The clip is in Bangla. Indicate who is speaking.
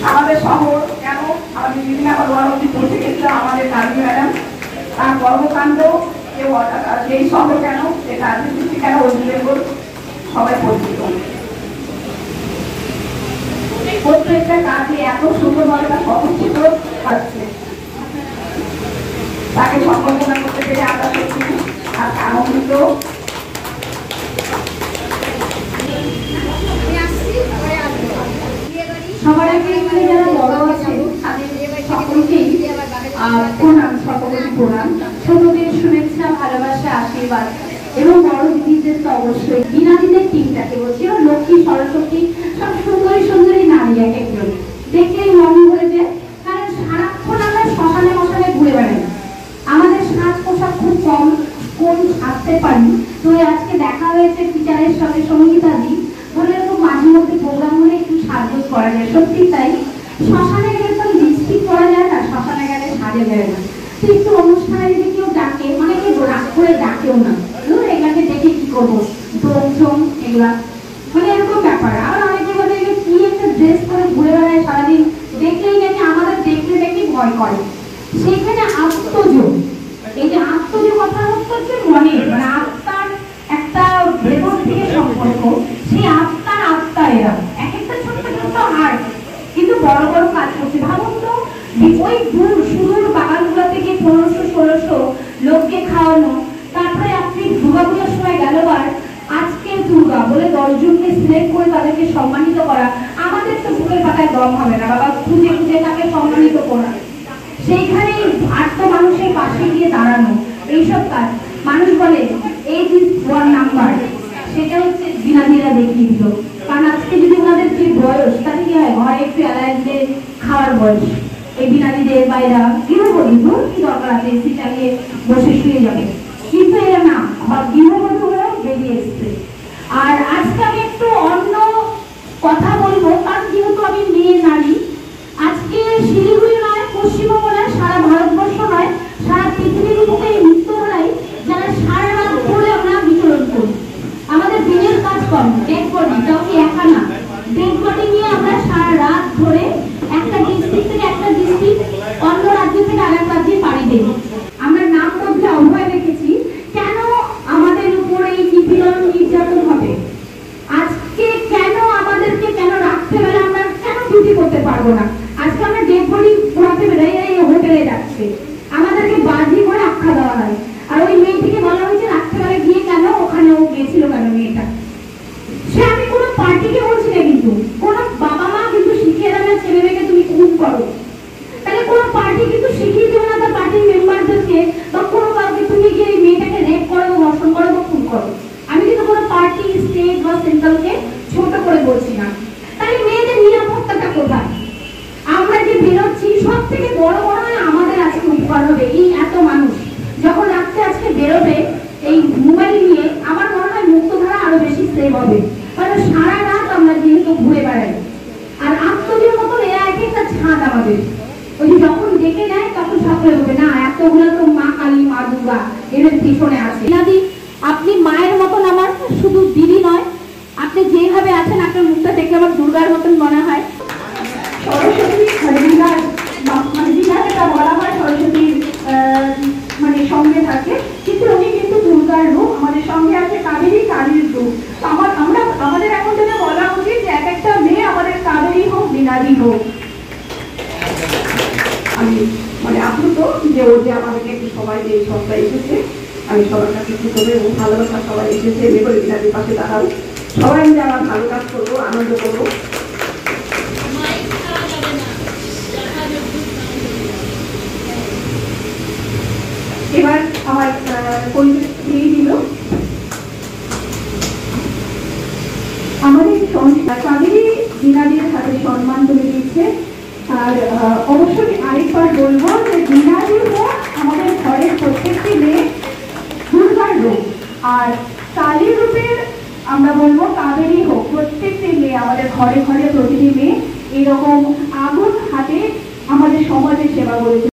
Speaker 1: আমাদের শহর কেন আমাদের বিভিন্ন পৌঁছে গেছিল আমাদের কালী ম্যাডাম, তার কর্মকাণ্ড সেই শহর কেন সে রাজনীতি কেন উল্লেখ সবাই পরিচিত। প্রত্যেকটা কাজে এত সুন্দরভাবে তার প্রতিষ্ঠিত হচ্ছে, তাকে সম্বর্ধনা করতে পেরে আমরা সত্যি আর আনন্দিত।
Speaker 2: সবার আগে এখানে যারা বড় আছে সকলকেই প্রণাম, সকলকে প্রণাম, ছোটদের শুভেচ্ছা, ভালোবাসা, আশীর্বাদ এবং বড় দিদিদের তো অবশ্যই। বিনাদিদের টিমটাকে বলছি, লক্ষ্মী, সরস্বতী, সব সুন্দরী সুন্দরী নারী এক একজন, দেখলেই মন ভরে যায়। কারণ সারাক্ষণ আমরা শ্মশানে মশানে ঘুরে বেড়াই, আমাদের সাজ পোশাক খুব কম কোন আসতে পারি। তো আজকে দেখা হয়েছে টিচারের সঙ্গে সঙ্গীতাদি বলে এরকম মাঝে মধ্যে প্রোগ্রাম হলে একটু সাজগোজ করা যায়। সত্যি তাই, শ্মশানে গেলে তো লিপস্টিক করা যায় না, শ্মশানে গেলে সাজা যায় না। তো একটু অনুষ্ঠানে যদি কেউ ডাকে, মানে কেউ রাগ করে ডাকেও না, এগুলাকে দেখে কি করবো, ডোম এগুলা মানে এরকম ব্যাপার। আবার অনেকে বলে কি একটা ড্রেস করে ঘুরে বেড়ায় সারাদিন, দেখলেই নাকি আমাদের দেখলে দেখি ভয় করে। সেখানে আত্মযোগ, এই যে আত্মযোগ কথা হচ্ছে মনে, মানে আত্মার একটা ভেতর থেকে সম্পর্ক, সেই আত্মার আত্মা এরা এক একটা ছোট্ট ছোট্ট আর্ট কিন্তু বড় বড় কাজ করছে। ভাবুন তো, ওই সুদূর বাগানগুলো থেকে 1500-1600 লোককে খাওয়ানো, তারপরে আপনি দুর্গা পূজার সময় গেলবার আজকে দুর্গা বলে 10 জনকে সিলেক্ট করে তাদেরকে সম্মানিত করা, আমাদের তো বুকের পাতায় দম হবে না বাবা, খুঁজে খুঁজে তাকে সম্মানিত করা। সেইখানে আটটা মানুষের পাশে গিয়ে দাঁড়ানো, এইসব কাজ মানুষ বলে এই যে ওয়ান নাম্বার, সেটা হচ্ছে বিনাদিরা দেখিয়ে দিল। কারণ আজকে যদি ওনাদের যে বয়স, তাতে কি হয়, ঘরে একটু অ্যালার্জিতে খাওয়ার বয়স, এই বিনাদিদের বাইরা গৃহবধূ কি দরকার আছে এসি চালিয়ে বসে শুয়ে যাবে, কিন্তু এরা না, গৃহবধূরাও বেরিয়ে এসছে। আর আজকে আমি একটু অন্য কথা বলবো, কারণ যেহেতু আমি মেয়ে নারী, আজকে শিলিগুড়ি নয়, পশ্চিমবঙ্গ নয়, সারা ভারতবর্ষ নয়, সারা পৃথিবীর বুকে এই নৃত্যরাই যারা সারা রাত ধরে আমরা বিচরণ করি। আমাদের দিনের কাজ কম, ডেড বডি, কাউকে একা না, ডেড বডি নিয়ে আমরা সারা রাত ধরে একটা ডিস্ট্রিক্ট থেকে একটা ডিস্ট্রিক্ট, অন্য রাজ্য থেকে আরেক রাজ্যে পাড়ি দেই। আমরা নাম বদলে অভয় রেখেছি, কেন আমাদের উপর এই নিপীড়ন নির্যাতন হবে? আজকে কেন আমাদেরকে, কেন রাত্রেবেলা আমরা কেন ডিউটি করতে পারবো না? আজকে আমরা ডেড বডি ঘোরাতে বেরোই, এই হোটেলে যাচ্ছে, আমাদেরকে বাজি করে আখ্যা দেওয়া হয়। আর ওই মেয়েটিকে বলা হয়েছে রাত্রেবেলা গিয়ে কেন ওখানে ও গেছিল কেন মেয়েটা। সে, আমি কোনো পার্টিকে বলছি না, কিন্তু কোনো বাবা মা কিন্তু শিখিয়ে দেবে ছেলে মেয়েকে তুমি খুন করো, তাহলে কোনো পার্টি কিন্তু শিখিয়ে দেবে না তার পার্টির মেম্বারদেরকে বা কোনো কাউকে তুমি গিয়ে এই মেয়েটাকে রেপ করো, ধর্ষণ করো বা খুন করো। আমি কিন্তু কোনো পার্টি, স্টেট বা সেন্ট্রালকে ছোট করে বলছি না। তাহলে মেয়েদের নিরাপত্তাটা কোথায়? আমরা যে বেরোচ্ছি, সব থেকে বড় বড় আমাদের আজকে উপকার হবে। এই এত মানুষ যখন রাত্রে আজকে বেরোবে এই মোবাইল নিয়ে, আমার মনে হয় মুক্তধারা আরো বেশি সেভ হবে, কারণ সারা রাত আমরা যেহেতু ঘুরে বেড়াই। আর আত্মজীর মতন এরা এক একটা ছাদ আমাদের, ওই যে যখন ডেকে নেয় তখন সকলে হবে না, এতগুলো তো মা কালী, মা দুর্গা এদের পিছনে আছে। আপনি মায়ের মতন আমার শুধু দিদি নয়, আপনি যেভাবে আছেন আপনার মুখটা দেখলে আমার দুর্গার মতন মনে হয়।
Speaker 1: সরস্বতী যেটা বলা হয় সরস্বতীর মানে সঙ্গে থাকে, কিন্তু উনি কিন্তু দুর্গার রূপ, আমাদের সঙ্গে আছে কাবেরী, কালীর রূপ। আমাদের এখন যেটা বলা উচিত যে এক একটা মেয়ে আমাদের কাবেরী হোক, বিনাদি হোক। আমি মানে আপ্লুত যে ও যে আমাদেরকে একটু সবাই যে সপ্তাহে এসেছে, আমি সবার কাছে কৃতজ্ঞ এবং ভালোবাসা, সবাই এসেছে এমনি করে বিনাদির পাশে দাঁড়াও, সবাই মিলে আমার ভালো কাজ করবো, আনন্দ করবো। এবার আমার পরিচয় দিয়ে দিল আমাদের সংস্থা কাবেরী বিনাদির হাতে সম্মান তুলে দিচ্ছে। আর অবশ্যই আরেকবার বলবো যে বিনাদি হোক আমাদের ঘরের প্রত্যেকটি মেয়ে দুর্গার রূপ, আর কালী রূপের আমরা বলবো কাবেরী হোক প্রত্যেকটি মেয়ে, আমাদের ঘরে ঘরে প্রতিটি মেয়ে এরকম আগুন হাতে আমাদের সমাজের সেবা করেছে।